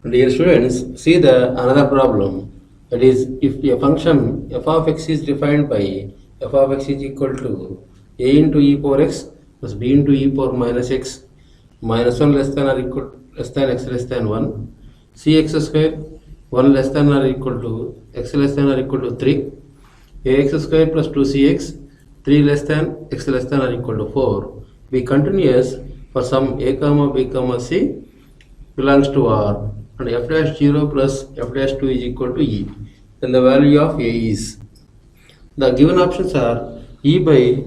Dear students, see the another problem. That is, if a function f of x is defined by f of x is equal to a into e power x plus b into e power minus x minus 1 less than or equal less than x less than 1, c x square 1 less than or equal to x less than or equal to 3, ax square plus 2cx 3 less than x less than or equal to 4 be continuous for some a comma b comma c belongs to R and f dash 0 plus f dash 2 is equal to E. Then the value of A is. The given options are E by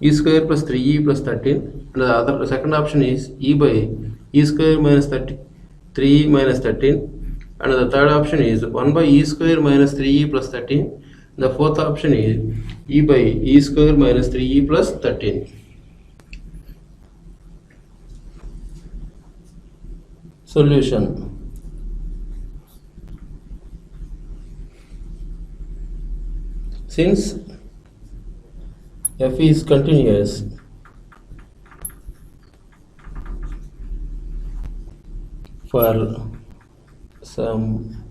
E square plus 3E plus 13 and the second option is E by E square minus 3E minus 13 and the third option is 1 by E square minus 3E plus 13. The fourth option is E by E square minus 3E plus 13. Solution. Since f is continuous, for some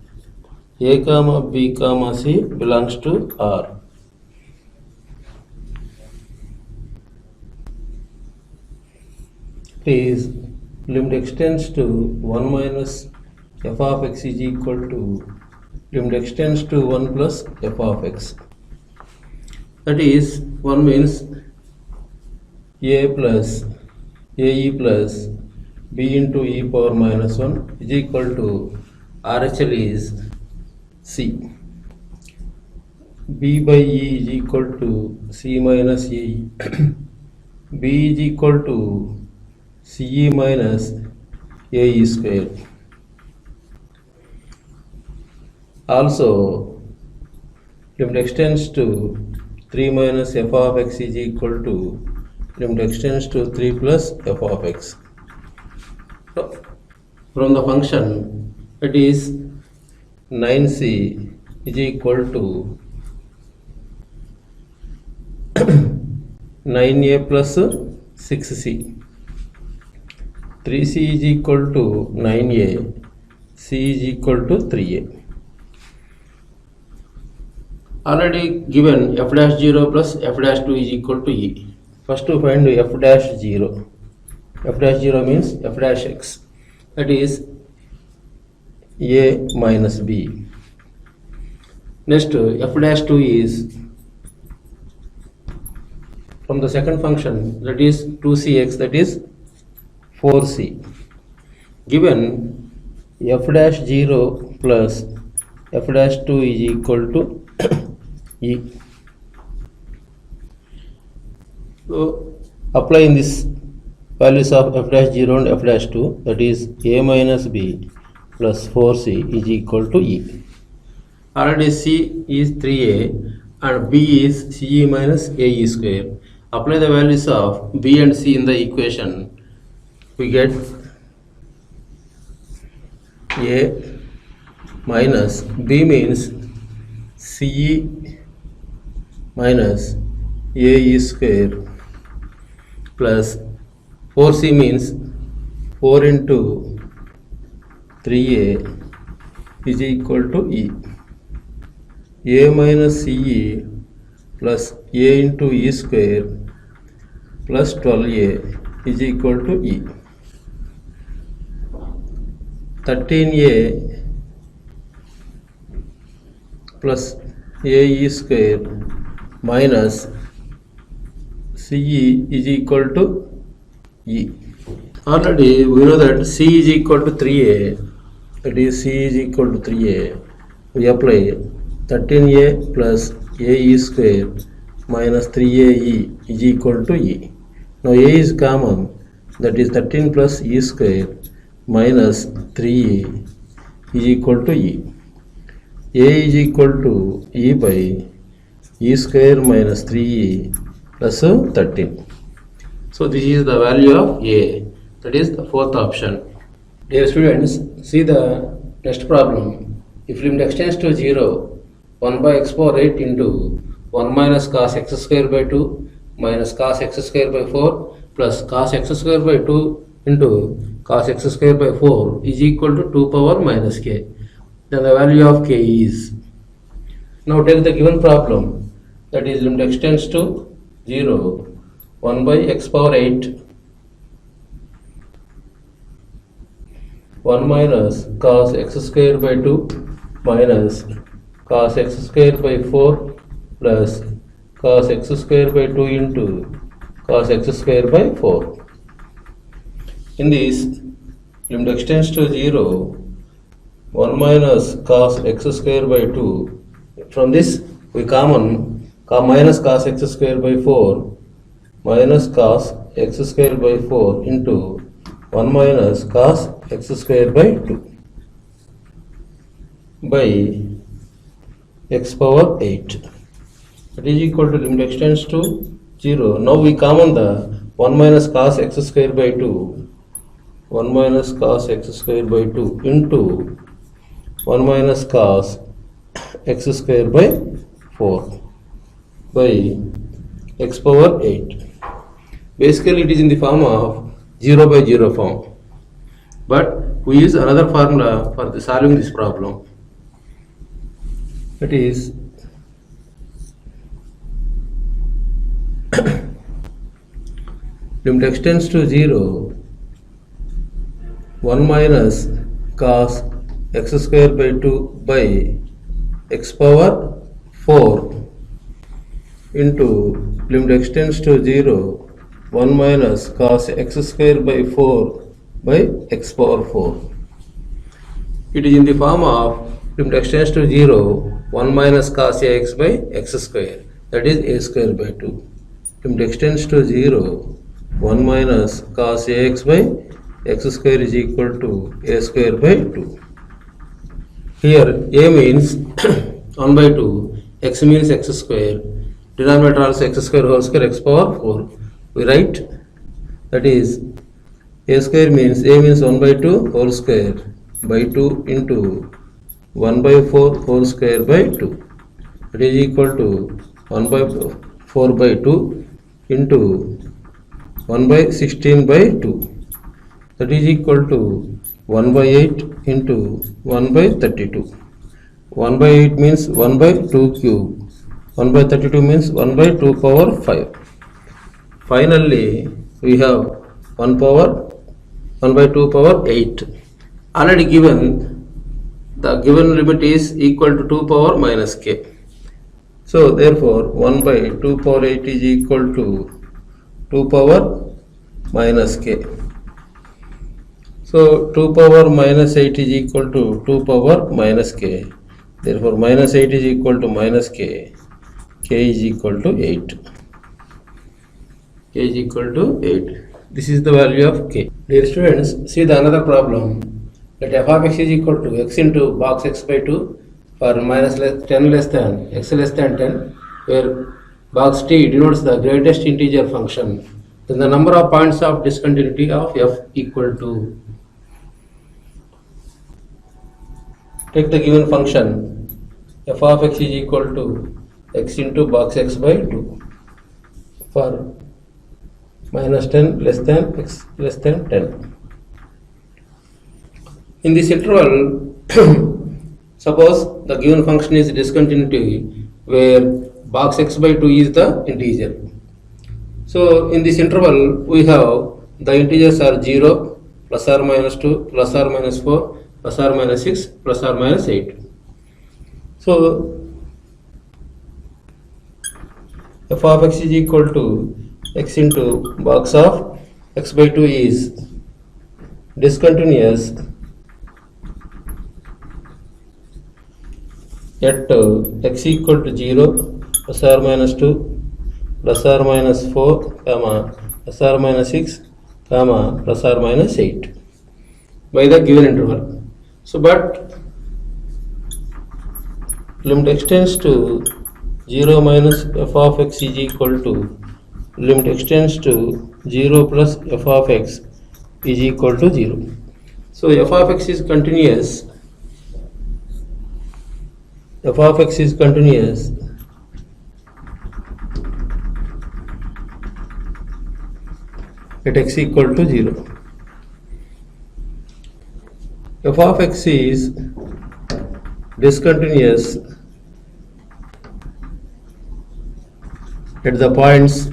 a comma b comma c belongs to R. Please limit extends to 1 minus f of x is equal to limit extends to 1 plus f of x. That is, 1 means a plus ae plus b into e power minus 1 is equal to RHL is c. b by e is equal to c minus ae. b is equal to ce minus ae square. Also, limit extends to 3 minus f of x is equal to limit extends to 3 plus f of x. So, from the function, it is 9c is equal to 9a plus 6c. 3c is equal to 9a, c is equal to 3a. Already given f dash 0 plus f dash 2 is equal to e. First to find f dash 0. F dash 0 means f dash x. That is a minus b. Next f dash 2 is from the second function, that is 2cx, that is 4c. Given f dash 0 plus f dash 2 is equal to e. So applying this values of f dash 0 and f dash 2, that is a minus b plus 4c is equal to e. Already c is 3a and b is ce minus ae square. Apply the values of b and c in the equation. We get a minus b means ce minus ae square plus 4c means 4 into 3a is equal to e. A minus ce plus a into e square plus 12a is equal to e. 13a plus ae square minus ce is equal to e. Already we know that c is equal to 3a, that is c is equal to 3a. We apply 13a plus ae square minus 3ae is equal to e. Now a is common, that is 13 plus e square minus 3a is equal to e. A is equal to e by e square minus 3e plus 13. So this is the value of a, that is the fourth option. Dear students, see the next problem. If limit extends to 0, 1 by x power 8 into 1 minus cos x square by 2 minus cos x square by 4 plus cos x square by 2 into cos x square by 4 is equal to 2 power minus k. Then the value of k is. Now take the given problem, that is limit x tends to 0, 1 by x power 8, 1 minus cos x square by 2 minus cos x square by 4 plus cos x square by 2 into cos x square by 4. In this, limit x tends to 0, 1 minus cos x square by 2. From this, we common minus cos x square by 4 minus cos x square by 4 into 1 minus cos x square by 2 by x power 8. That is equal to limit x tends to 0. Now we common the 1 minus cos x square by 2, 1 minus cos x square by 2 into 1 minus cos x square by 4 by x power 8. Basically it is in the form of 0 by 0 form. But we use another formula for solving this problem. That is limit x tends to 0, 1 minus cos x square by 2 by x power 4 into limit x tends to 0, 1 minus cos x square by 4 by x power 4. It is in the form of limit x tends to 0, 1 minus cos ax by x square, that is a square by 2. Limit x tends to 0, 1 minus cos ax by x square is equal to a square by 2. Here a means 1 by 2, x means x square, denominator also x square whole square, x power 4. We write, that is a square means a means 1 by 2 whole square by 2 into 1 by 4 whole square by 2. That is equal to 1 by 4 by 2 into 1 by 16 by 2. That is equal to 1 by 8 into 1 by 32. 1 by 8 means 1 by 2 cube. 1 by 32 means 1 by 2 power 5. Finally, we have 1 by 2 power 8. Already given, the given limit is equal to 2 power minus k. So therefore 1 by 2 power 8 is equal to 2 power minus k. So 2 power minus 8 is equal to 2 power minus k. Therefore minus 8 is equal to minus k. K is equal to 8. K is equal to 8. This is the value of k. Dear students, see the another problem. Let f of x is equal to x into box x by 2 for minus 10 less than x less than 10, where box t denotes the greatest integer function. Then the number of points of discontinuity of f equal to. Take the given function f of x is equal to x into box x by 2 for minus 10 less than x less than 10. In this interval, suppose the given function is discontinuity where box x by 2 is the integer. So in this interval we have the integers are 0, plus or minus 2, plus or minus 4, plus or minus 6, plus or minus 8. So f of x is equal to x into box of x by 2 is discontinuous at x equal to 0, plus or minus 2, plus or minus 4, plus or minus 6, plus or minus 8 by the given interval. So but limit x tends to 0 minus f of x is equal to limit x tends to 0 plus f of x is equal to 0. So f of x is continuous. F of x is continuous at x equal to 0. f of x is discontinuous at the points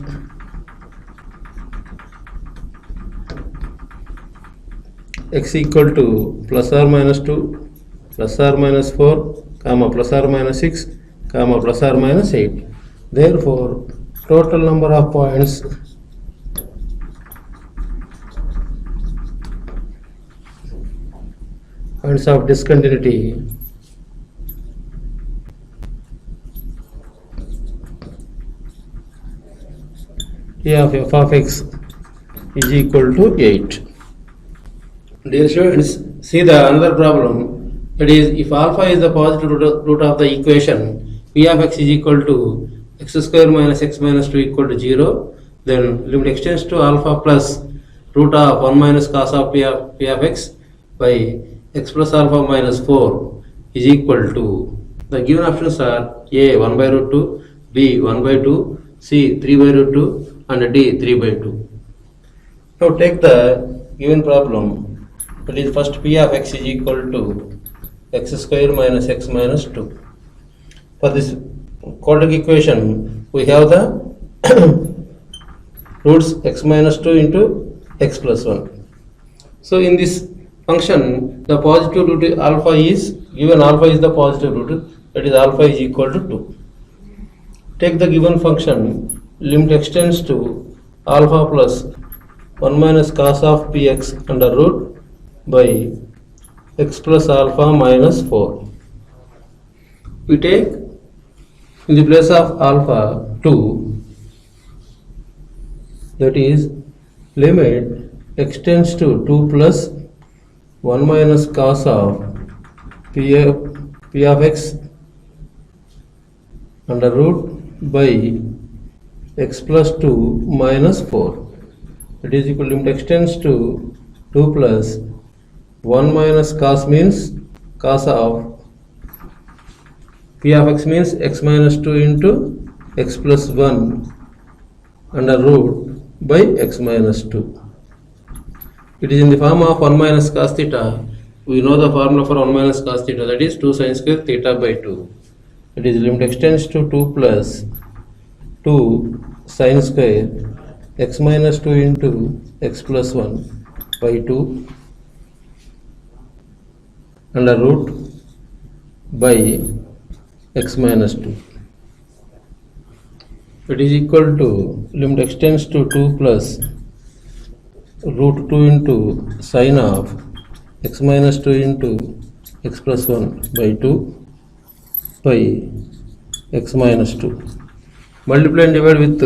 x equal to plus or minus 2, plus or minus 4, comma plus or minus 6, comma plus or minus 8. Therefore, total number of points of discontinuity T of f of x is equal to 8. Dear students, see the another problem, that is, if alpha is the positive root of the equation p of x is equal to x square minus x minus 2 equal to 0, then limit extends to alpha plus root of 1 minus cos of p of x by x plus alpha minus 4 is equal to, the given options are a 1 by root 2, b 1 by 2, c 3 by root 2 and d 3 by 2. Now take the given problem, that is, first p of x is equal to x square minus x minus 2. For this quadratic equation, we have the roots x minus 2 into x plus 1. So in this function, the positive root alpha is, given alpha is the positive root, that is alpha is equal to 2. Take the given function, limit extends to alpha plus 1 minus cos of px under root by x plus alpha minus 4. We take in the place of alpha 2, that is, limit extends to 2 plus 1 minus cos of p of x under root by x plus 2 minus 4. That is equal to limit extends to 2 plus 1 minus cos means cos of p of x means x minus 2 into x plus 1 under root by x minus 2. It is in the form of 1 minus cos theta. We know the formula for 1 minus cos theta, that is 2 sin square theta by 2. It is limit extends to 2 plus 2 sin square x minus 2 into x plus 1 by 2 under root by x minus 2. It is equal to limit extends to 2 plus root 2 into sine of x minus 2 into x plus 1 by 2 by x minus 2. Multiply and divide with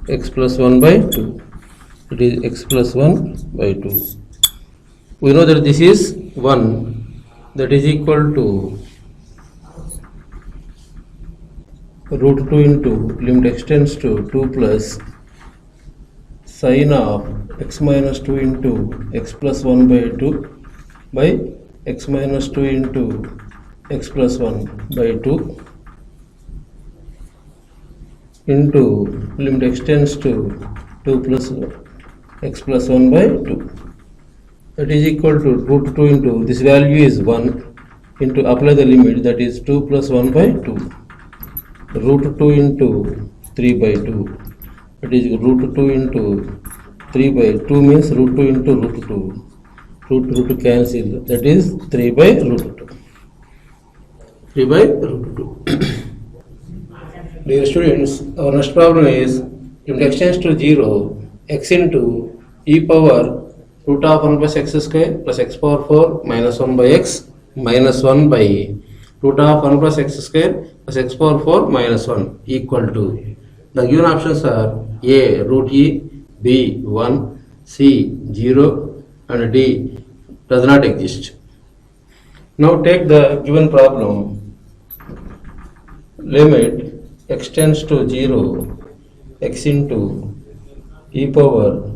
x plus 1 by 2. It is x plus 1 by 2. We know that this is 1, that is equal to root 2 into limit extends to 2 plus sine of x minus 2 into x plus 1 by 2 by x minus 2 into x plus 1 by 2 into limit extends to 2 plus x plus 1 by 2. That is equal to root 2 into, this value is 1, into apply the limit, that is 2 plus 1 by 2. Root 2 into 3 by 2. That is root 2 into 3 by 2 means root 2 into root 2. Root cancel. That is 3 by root 2. 3 by root 2. Dear students, our next problem is limit extends to 0 x into e power root of 1 plus x square plus x power 4 minus 1 by x minus 1 by root of 1 plus x square plus x power 4 minus 1 equal to, the given options are a root e, b 1, c 0 and d does not exist. Now take the given problem, limit extends to 0 x into e power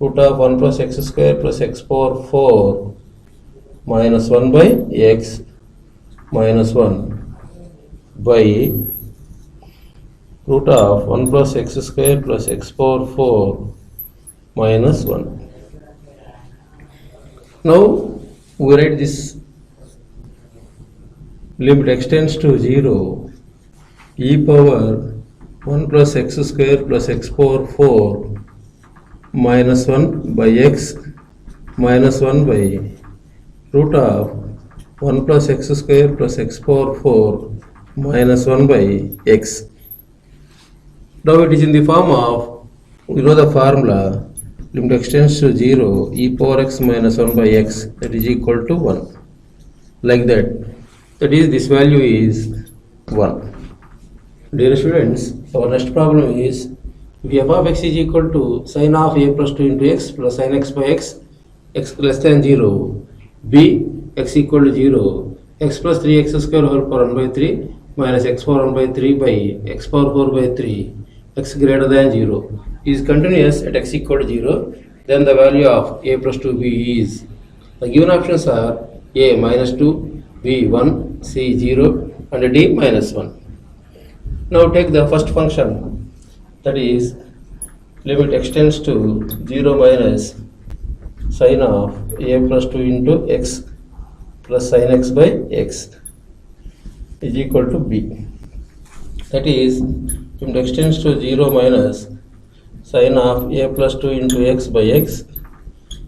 root of 1 plus x square plus x power 4 minus 1 by x minus 1 by root of 1 plus x square plus x power 4 minus 1. Now we write this limit extends to 0 e power 1 plus x square plus x power 4 minus 1 by x minus 1 by root of 1 plus x square plus x power 4 minus 1 by x. Now it is in the form of, we know the formula, limit extends to 0 e power x minus 1 by x, that is equal to 1, like that. That is, this value is 1. Dear students, our next problem is, if f of x is equal to sin of a plus 2 into x plus sin x by x, x less than 0, b x equal to 0, x plus 3x square whole power 1 by 3 minus x power 1 by 3 by x power 4 by 3, x greater than 0 is continuous at x equal to 0, then the value of a plus 2b is, the given options are a minus 2, b 1, c 0 and d minus 1. Now take the first function, that is limit extends to 0 minus sin of a plus 2 into x plus sin x by x is equal to b. That is, limit extends to 0 minus sin of a plus 2 into x by x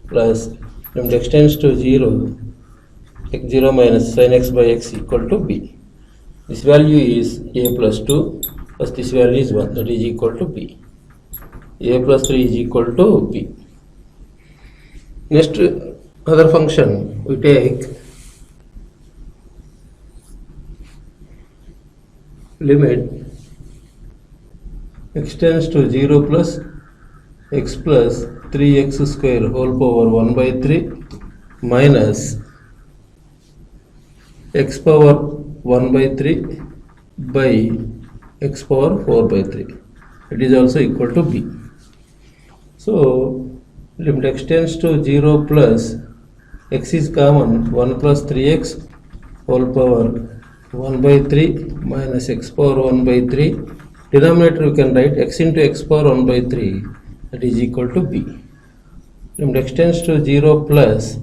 plus limit extends to 0 x0 minus sin x by x equal to b. This value is a plus 2 plus this value is 1, that is equal to b. A plus 3 is equal to b. Next, other function we take limit extends to 0 plus x plus 3x square whole power 1 by 3 minus x power 1 by 3 by x power 4 by 3. It is also equal to b. So, limit extends to 0 plus x is common, 1 plus 3x whole power 1 by 3 minus x power 1 by 3. Denominator we can write x into x power 1 by 3, that is equal to b. Limit extends to 0 plus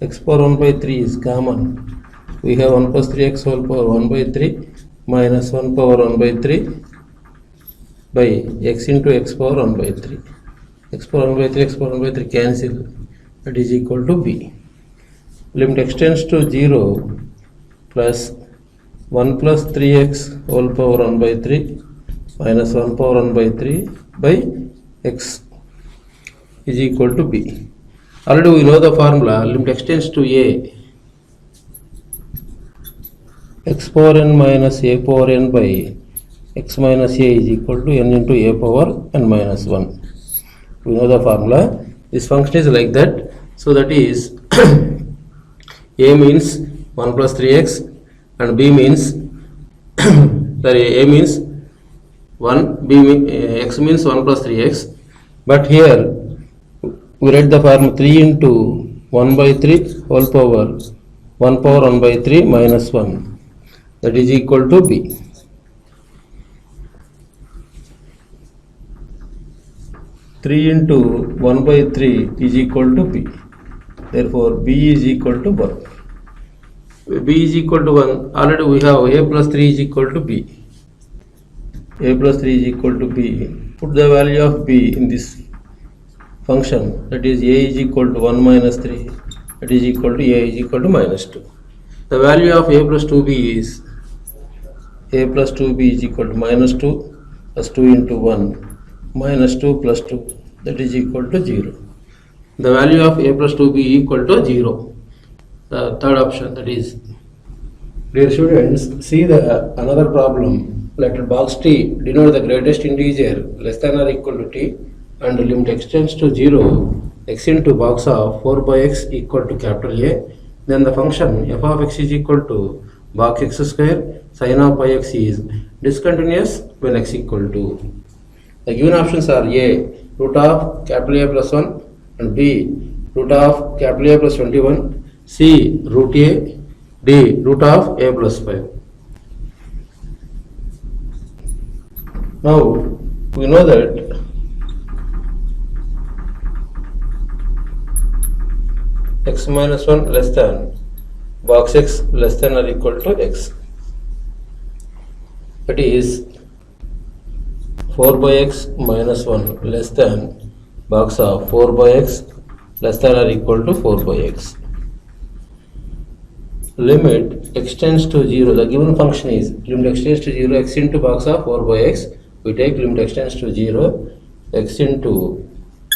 x power 1 by 3 is common. We have 1 plus 3x whole power 1 by 3 minus 1 power 1 by 3 by x into x power 1 by 3. X power 1 by 3, x power 1 by 3 cancel, that is equal to b. Limit extends to 0 plus 1 plus 3x whole power 1 by 3 minus 1 power 1 by 3 by x is equal to b. Already we know the formula, limit extends to a, x power n minus a power n by x minus a is equal to n into a power n minus 1. We know the formula. This function is like that. So that is a means 1 plus 3x and b means sorry, a means 1, b x means 1 plus 3x. But here we write the formula 3 into 1 by 3 whole power 1 power 1 by 3 minus 1, that is equal to b. Three into 1 by 3 is equal to b. Therefore, b is equal to 1. B is equal to 1. Already we have a plus 3 is equal to b. A plus 3 is equal to b. Put the value of b in this function. That is, a is equal to 1 minus 3. That is equal to a is equal to minus 2. The value of a plus 2b is a plus 2b is equal to minus 2 plus 2 into 1 minus 2 plus 2, that is equal to 0. The value of a plus 2b equal to 0. The third option, that is. Dear students, see the another problem. Let box t denote the greatest integer less than or equal to t, and the limit extends to 0 x into box of 4 by x equal to capital A. Then the function f of x is equal to box x square sin of pi x is discontinuous when x equal to. The given options are a root of capital A plus 1 and b root of capital A plus 21, c root a, d root of a plus 5. Now we know that x minus 1 less than box x less than or equal to x. That is 4 by x minus 1 less than box of 4 by x less than or equal to 4 by x. Limit extends to 0. The given function is limit extends to 0 x into box of 4 by x. We take limit extends to 0 x into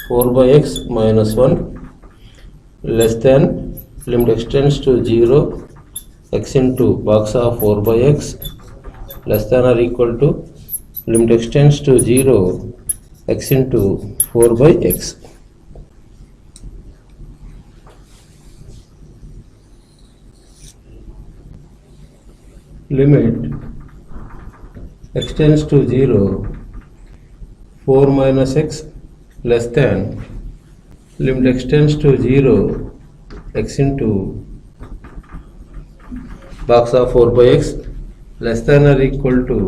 4 by x minus 1 less than limit extends to 0 x into box of 4 by x less than or equal to limit extends to 0 x into 4 by x. Limit extends to 0 4 minus x less than limit extends to 0 x into box of 4 by x less than or equal to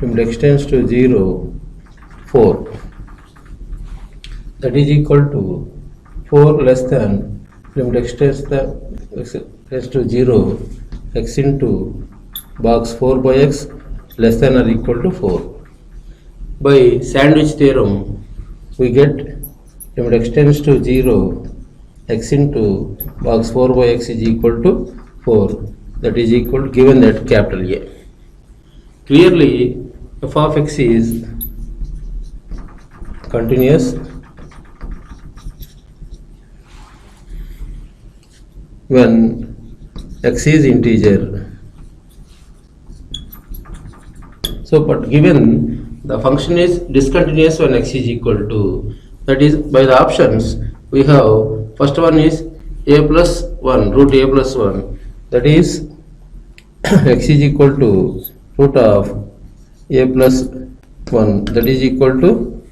limit extends to 0 4, that is equal to 4 less than limit extends to 0 x into box 4 by x less than or equal to 4. By sandwich theorem, we get limit extends to 0 x into box 4 by x is equal to 4, that is equal to, given that capital A. Clearly f of x is continuous when x is integer. So, but given the function is discontinuous when x is equal to, that is, by the options we have, first one is a plus 1, root a plus 1, that is x is equal to root of a plus 1, that is equal to,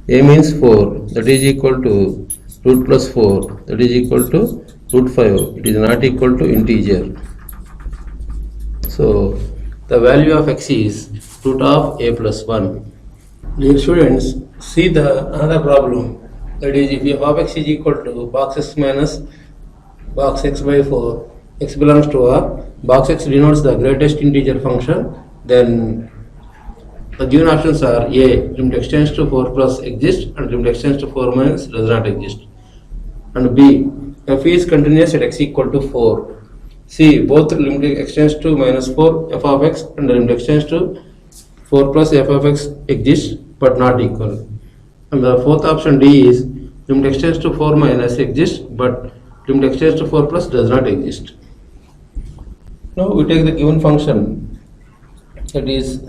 a means 4, that is equal to root plus 4, that is equal to root 5, it is not equal to integer. So the value of x is root of a plus 1. Dear students, see the another problem, that is, if f of x is equal to box x minus box x by 4, x belongs to R, box x denotes the greatest integer function, then the given options are A, limit extends to 4 plus exists, and limit extends to 4 minus does not exist, and B, f is continuous at x equal to 4. C, both limit extends to minus 4 f of x and limit extends to 4 plus f of x exists but not equal. And the fourth option D is limit extends to 4 minus exists but limit extends to 4 plus does not exist. Now we take the given function, that is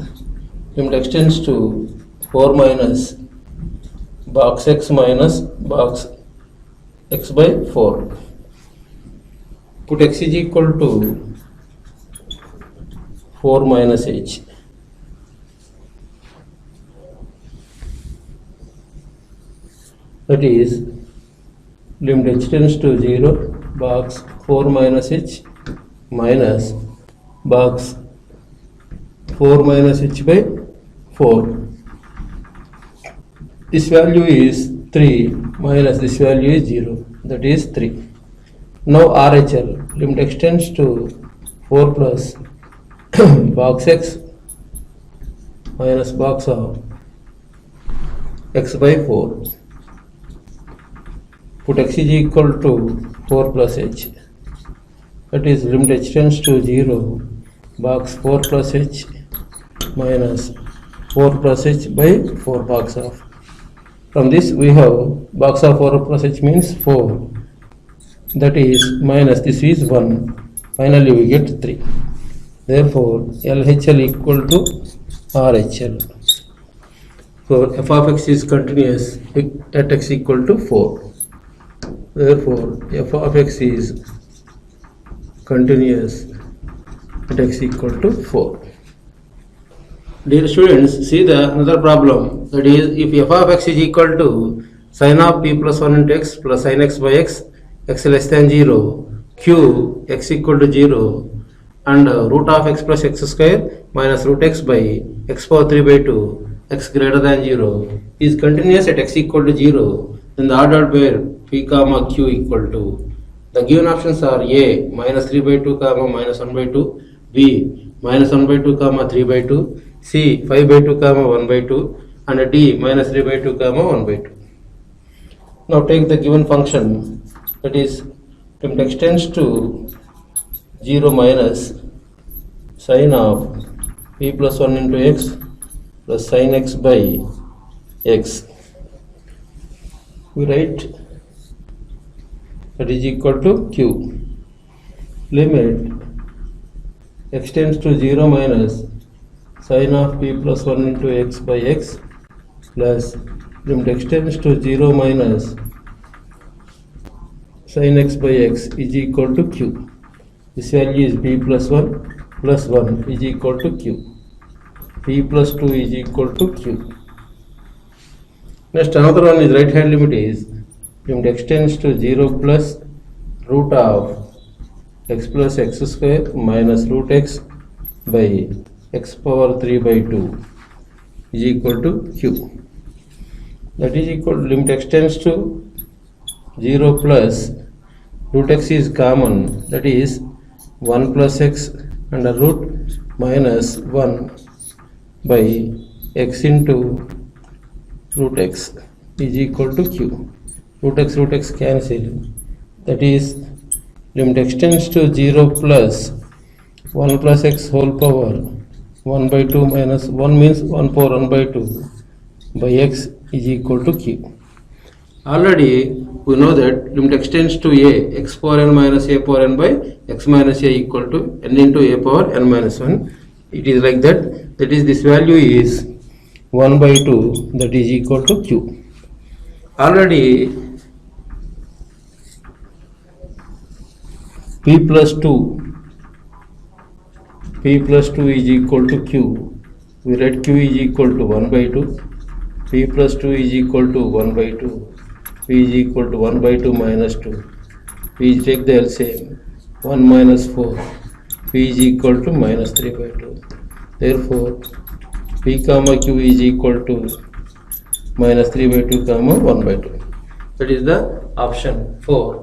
limit extends to 4 minus box x minus box x by 4. Put x is equal to 4 minus h. That is limit h tends to 0, box 4 minus h minus box 4 minus h by 4. This value is 3 minus this value is 0, that is 3. Now RHL, limit extends to 4 plus box x minus box of x by 4. Put x is equal to 4 plus h, that is limit h tends to 0, box 4 plus h minus 4 plus h by 4 box of. From this we have box of 4 plus h means 4, that is minus this is 1, finally we get 3. Therefore LHL equal to RHL. So f of x is continuous at x equal to 4. Therefore f of x is continuous at x equal to 4. Dear students, see the another problem, that is, if f of x is equal to sin of p plus 1 into x plus sin x by x, x less than 0, q x equal to 0, and root of x plus x square minus root x by x power 3 by 2, x greater than 0, is continuous at x equal to 0, then the ordered pair p comma q equal to The given options are A minus 3 by 2 comma minus 1 by 2, B minus 1 by 2 comma 3 by 2, C 5 by 2 comma 1 by 2, and D minus 3 by 2 comma 1 by 2. Now take the given function, that is limit x tends to 0 minus sine of p plus 1 into x plus sine x by x. We write that is equal to q. Limit x tends to 0 minus sine of p plus 1 into x by x plus limit x tends to 0 minus sin x by x is equal to q. This value is p plus 1 is equal to q. P plus 2 is equal to q. Next, another one is right hand limit is limit x tends to 0 plus root of x plus x square minus root x by x power 3 by 2 is equal to q. That is equal to limit x tends to 0 plus root x is common, that is 1 plus x under root minus 1 by x into root x is equal to q. Root x cancel, that is limit x tends to 0 plus 1 plus x whole power 1 by 2 minus 1 means 1 power 1 by 2 by x is equal to q. Already we know that limit x tends to a x power n minus a power n by x minus a equal to n into a power n minus 1. It is like that, that is this value is 1 by 2, that is equal to q. Already p plus 2 is equal to q. We write q is equal to 1 by 2. P plus 2 is equal to 1 by 2. P is equal to 1 by 2 minus 2. P take the LCM. 1 minus 4. P is equal to minus 3 by 2. Therefore, P comma Q is equal to minus 3 by 2 comma 1 by 2. That is the option 4.